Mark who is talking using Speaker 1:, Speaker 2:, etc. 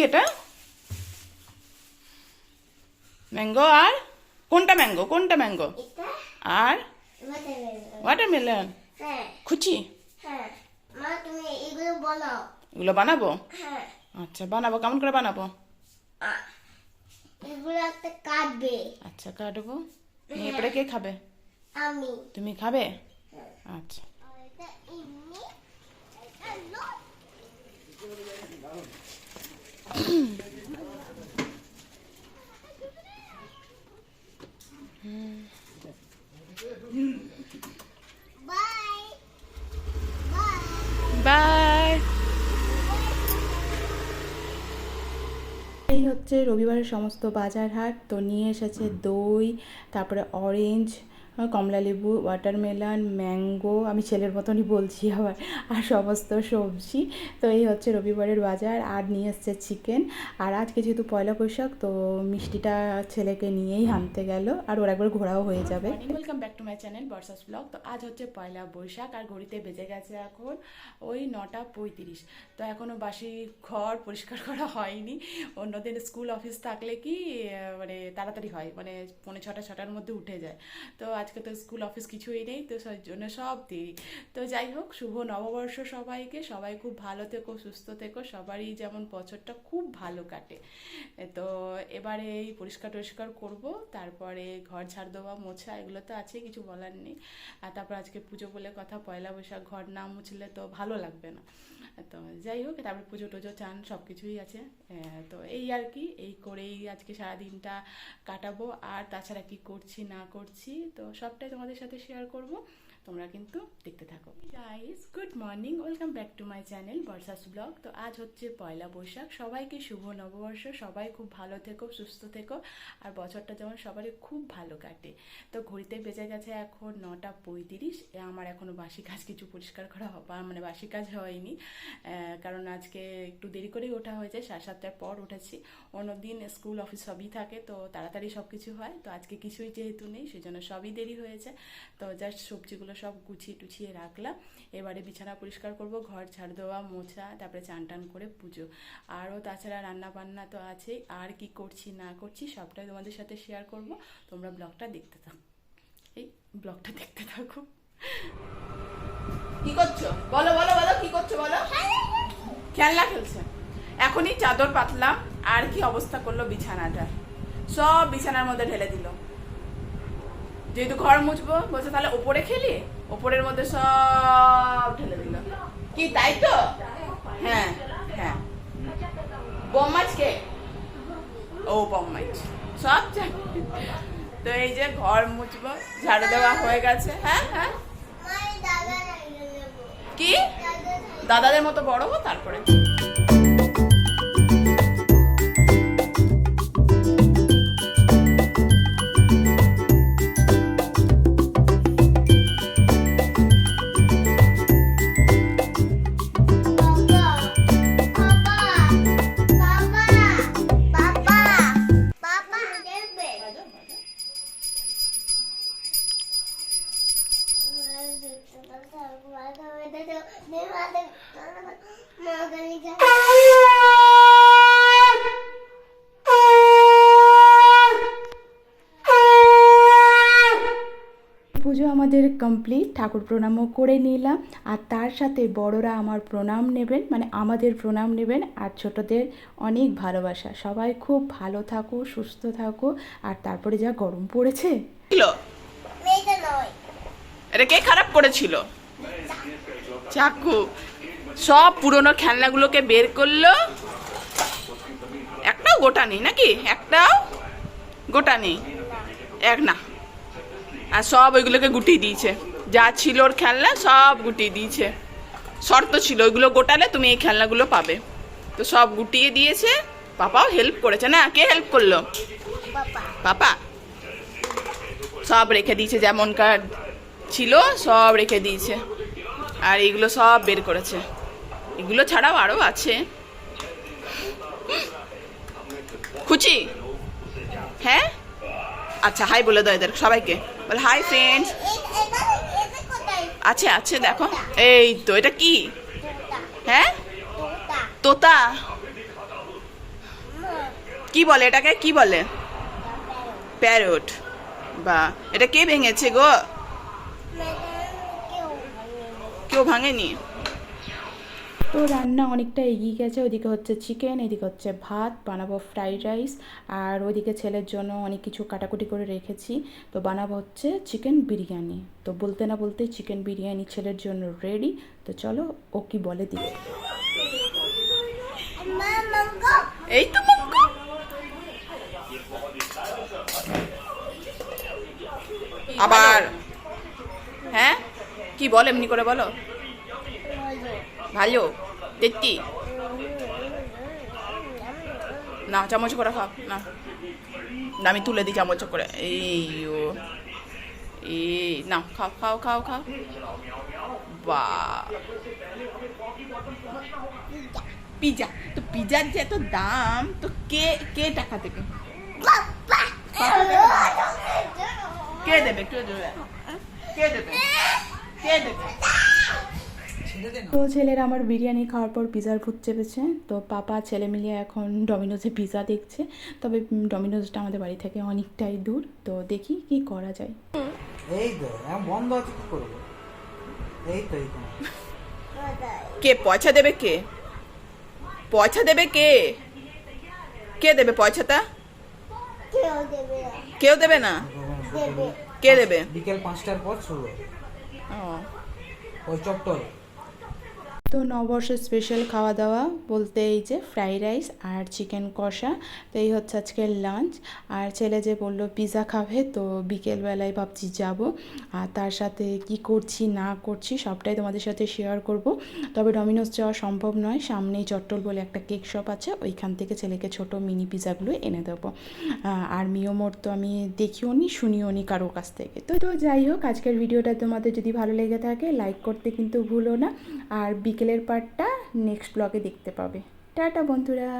Speaker 1: এটা? ম্যাঙ্গো আর কোনটা ম্যাঙ্গো? কোনটা ম্যাঙ্গো?
Speaker 2: এটা
Speaker 1: আর
Speaker 2: watermelon।
Speaker 1: ওয়াটারমেলন।
Speaker 2: হ্যাঁ
Speaker 1: খুচি
Speaker 2: হ্যাঁ মা তুমি এগুলো বানাও।
Speaker 1: এগুলো বানাবো?
Speaker 2: হ্যাঁ
Speaker 1: আচ্ছা বানাবো, কেমন করে বানাবো?
Speaker 2: এগুলো একটা কাটবে।
Speaker 1: আচ্ছা কাটবো, নিয়ে পরে কে খাবে?
Speaker 2: আমি।
Speaker 1: তুমি খাবে?
Speaker 2: হ্যাঁ।
Speaker 1: আচ্ছা।
Speaker 2: আর এটা এমনি এটা লোক। Bye bye.
Speaker 1: বাই। এই হচ্ছে রবিবারের সমস্ত বাজার হাট। তো নিয়ে এসেছে দই, তারপরে অরেঞ্জ, কমলালেবু, ওয়াটারমেলন, ম্যাঙ্গো, আমি ছেলের মতনই বলছি আবার, আর সমস্ত সবজি। তো এই হচ্ছে রবিবারের বাজার। আর নিয়ে এসছে চিকেন। আর আজকে যেহেতু পয়লা বৈশাখ, তো মিষ্টিটা ছেলেকে নিয়েই আনতে গেল, আর ওর একবার ঘোরাও হয়ে যাবে। Welcome back to my channel Barsha's vlog. তো আজ হচ্ছে পয়লা বৈশাখ, আর ঘড়িতে বেজে গেছে এখন ওই 9:35। তো এখনও বাসি ঘর পরিষ্কার করা হয়নি। অন্যদিন স্কুল অফিস থাকলে কি মানে তাড়াতাড়ি হয়, মানে 5:45-6টার মধ্যে উঠে যায়। তো আজকে তো স্কুল অফিস কিছুই নেই, তো সেই জন্য সব দেরি। তো যাই হোক, শুভ নববর্ষ সবাইকে। সবাই খুব ভালো থেকো, সুস্থ থেকো, সবারই যেমন বছরটা খুব ভালো কাটে। তো এবারে এই পরিষ্কার টরিষ্কার করবো, তারপরে ঘর ঝাড় দেওয়া, মোছা, এগুলো তো আছে, কিছু বলার নেই। আর তারপর আজকে পুজো বলে কথা, পয়লা বৈশাখ, ঘর না মুছলে তো ভালো লাগবে না। তো যাই হোক, তারপরে পুজো টুজো, চান, সব কিছুই আছে। তো এই আর কি, এই করেই আজকে সারাদিনটা কাটাবো। আর তাছাড়া কি করছি না করছি তো সবটাই তোমাদের সাথে শেয়ার করব। তোমরা কিন্তু দেখতে থাকো। Guys, good morning, welcome back to my channel Barsha's vlog. তো আজ হচ্ছে পয়লা বৈশাখ। সবাইকে শুভ নববর্ষ। সবাই খুব ভালো থেকো, সুস্থ থেকো, আর বছরটা যেমন সবারই খুব ভালো কাটে। তো ঘড়িতে বেজে গেছে এখন 9:35। আমার এখনও বাসি কাজ কিছু পরিষ্কার করা মানে বাসি কাজ হয়নি, কারণ আজকে একটু দেরি করেই ওঠা হয়েছে, 7:30টার পর উঠেছি। অন্যদিন স্কুল অফিস সবই থাকে, তো তাড়াতাড়ি সব কিছু হয়। তো আজকে কিছুই যেহেতু নেই, সেই জন্য সবই দেরি হয়েছে। তো জাস্ট সবজিগুলো সব গুছিয়ে টুছিয়ে রাখলাম। এবারে বিছানা পরিষ্কার করব, ঘর ঝাড় দেওয়া, মোছা, তারপরে চান টান করে পুজো। আরও তাছাড়া রান্না বান্না তো আছেই। আর কি করছি না করছি সবটাই তোমাদের সাথে শেয়ার করব। তোমরা ব্লগটা দেখতে থাকো, এই ব্লগটা দেখতে থাকো। কি করছো? বলো বলো বলো, কি করছো বলো? খেলনা খেলছে। এখনই চাদর পাতলাম, আর কি অবস্থা করলো বিছানাটা, সব বিছানার মধ্যে ঢেলে দিল। যেহেতু ঘর মুছবো বলছে, তাহলে ওপরে খেলি, ওপরের মধ্যে সব ঢেলে দিল। কি তাই তো? হ্যাঁ হ্যাঁ। বম্মাছ কে? ও বম্মাছ সব জানি। তো এই যে ঘর মুছবো, ঝাড়ু দেওয়া হয়ে গেছে। হ্যাঁ হ্যাঁ। কি দাদাদের মতো বড় হো তারপরে। পুজো আমাদের কমপ্লিট, ঠাকুর প্রণামও করে নিলাম। আর তার সাথে বড়রা আমার প্রণাম নেবেন, মানে আমাদের প্রণাম নেবেন। আর ছোটদের অনেক ভালোবাসা। সবাই খুব ভালো থাকো, সুস্থ থাকো। আর তারপরে যা গরম পড়েছে, এটা কে খারাপ করেছিল? চাকু। সব পুরনো খেলনাগুলোকে বের করলো, একটাও গোটা নেই নাকি? একটাও গোটা নেই, এক না। আর সব ওইগুলোকে গুটিয়ে দিয়েছে, যা ছিল ওর খেলনা সব গুটিয়ে দিয়েছে। শর্ত ছিল ওইগুলো গোটালে তুমি এই খেলনাগুলো পাবে, তো সব গুটিয়ে দিয়েছে। পাপাও হেল্প করেছে না? কে হেল্প করলো? পাপা। সব রেখে দিয়েছে, যেমনকার ছিল সব রেখে দিয়েছে। আর এইগুলো সব বের করেছে। এগুলো ছাড়াও আরও আছে। খুচি। হ্যাঁ আচ্ছা, হাই বলে দাও এদের সবাইকে, বল হাই ফ্রেন্ডস। আছে আছে, দেখো এই তো। এটা কি? হ্যাঁ তোতা।
Speaker 3: কি বলে এটাকে, কি বলে? প্যারট। বা এটা কে ভেঙেছে গো? কেউ ভাঙেনি।
Speaker 1: তো রান্না অনেকটা এগিয়ে গেছে, ওদিকে হচ্ছে চিকেন, এদিকে হচ্ছে ভাত, বানাবো ফ্রাইড রাইস, আর ওদিকে ছেলের জন্য অনেক কিছু কাটাকুটি করে রেখেছি। তো বানাবো হচ্ছে চিকেন বিরিয়ানি। তো বলতে না বলতেই চিকেন বিরিয়ানি ছেলের জন্য রেডি। তো চলো ও কি বলে দিই।
Speaker 3: এই তো মঙ্গো। আবার হ্যাঁ, কি বল, এমনি করে বলো। ভালো দেখতি না, চামচ করে খাও না। না, আমি তুলে দিই চামচ করে। এই ও, এই না, খাও খাও খাও খাও। বা পিজা, তো পিজার যে এত দাম, তো কে কে টাকা দেবে? কে দেবে? কে দেবে? কে দেবে? কে দেবে?
Speaker 1: তো ছেলের আমার বিরিয়ানি খাওয়ার পর পিজার ভূত চেপেছে। তো পাপা ছেলে মিলিয়ে এখন ডমিনোজে পিজা দেখছে। তবে ডমিনোজটা আমাদের বাড়ি থেকে অনেকটাই দূর। তো দেখি কি করা যায়।
Speaker 4: এই তো এখন বন্ধ আছে, কি করবো? এই তো এই তো
Speaker 3: কে পয়সা দেবে? কে পয়সা দেবে? কে কে দেবে পয়সাটা? কেউ দেবে না। কে দেবে?
Speaker 4: বিকেল 5টার পর শুরু
Speaker 3: ও,
Speaker 4: ওই চত্বরে।
Speaker 1: তো নববর্ষের স্পেশাল খাওয়া দাওয়া বলতে এই যে ফ্রাইড রাইস আর চিকেন কষা। তো এই হচ্ছে আজকের লাঞ্চ। আর ছেলে যে বললো পিৎজা খাবে, তো বিকেলবেলায় ভাবছি যাব। আর তার সাথে কি করছি না করছি সবটাই তোমাদের সাথে শেয়ার করব। তবে ডমিনোস যাওয়া সম্ভব নয়, সামনেই চট্টল বলে একটা কেক শপ আছে, ওইখান থেকে ছেলেকে ছোট মিনি পিৎজাগুলো এনে দেবো। আর মিওমোর তো আমি দেখিও নি শুনিও নি কারোর কাছ থেকে। তো যাই হোক, আজকের ভিডিওটা তোমাদের যদি ভালো লেগে থাকে লাইক করতে কিন্তু ভুলো না। আর বিকেলের পার্টটা নেক্সট ব্লগে দেখতে পাবে। টাটা বন্ধুরা।